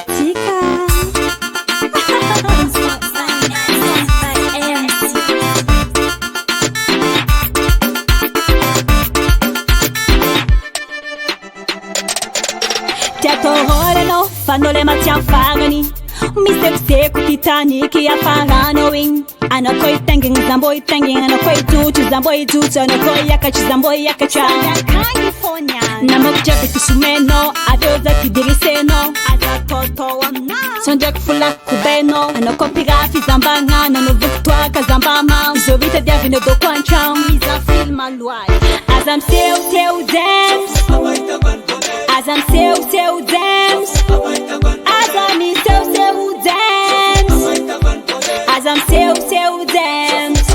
Thyca. Tiatororano, fanno le mazzi a fagani. Mr. Seco, Titanic, a faganoing. Ano koi tenging, zamboy tenging, ano koi tutu, zamboy tutu, ano koi yakachi, zamboy yakacha. California. Namok jabitu sumeno, adoza kidiriseno. Ada toto wana. Sonjak fula kubeno, ano kopigafi zambanga, nano victoire kazambama. Zovita diavino do kwancham, iza filma luai. Azam seu dance. Azam seu dance. Azam seu dance. Azam seu dance.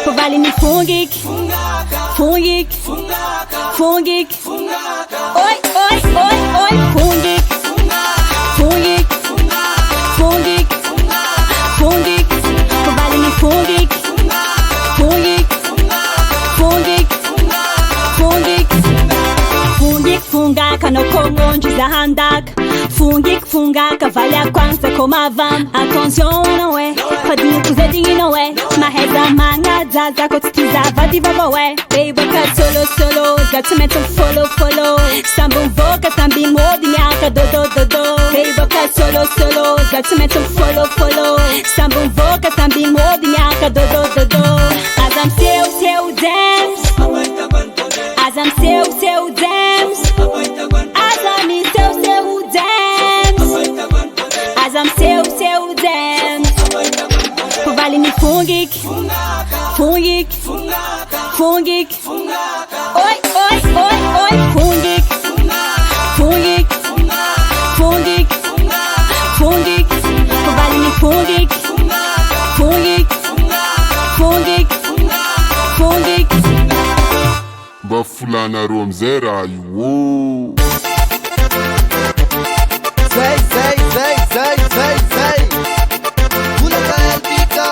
Povali ni fungik. Fungik. Fungik. Oi, oi, oi, oi. Fungik. Fungik. Fungik. Fungik. Povali ni fungik. Fungik. Fungik. Fungik. Fungik fungaka no kongonji za handak. Fungik fungaka vale a kwanza komavam. Attention no we, padinho kuzedinho no we. Maheza manga zaza kotitiza vadi vava we. Baby kat solo, gatumento follow. Sambum voka tambi modi miaka do. Baby kat solo, gatumento follow. Sambum voka tambi modi miaka do. Azam seu dance. Azam seu dance. Azam seu dance. Azam seu dance. Povali ni fungik. Fungik. Fungik. Oi, oi, oi, oi. Fungik. Fungik. Fungik. Fungik. Povali ni fungik. Fungik. Fungik. Fungik. Bafulana Romzera, you. Say. Nouveauté Thyca.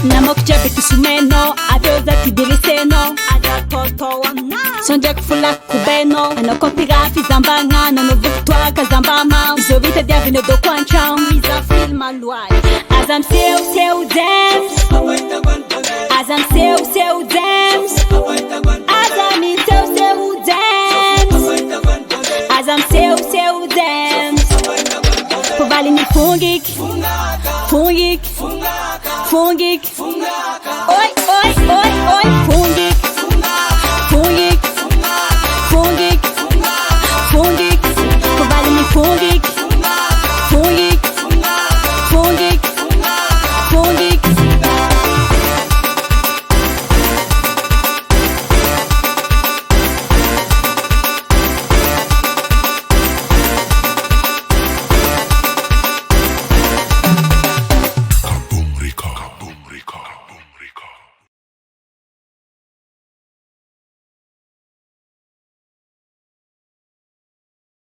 Namok jabitu sumeno, adoza kidiriseno. Ada toto wana. Sonjak fula kubeno, ano kopigafi zambanga, nano victoire kazambama. Zovita diavino do kwancham, iza filma luai. Azam seu dance. Azam seu dance. Azam seu dance. Azam seu dance. Povali ni fungik. Fungik. Fungik. Oi, oi, oi, oi.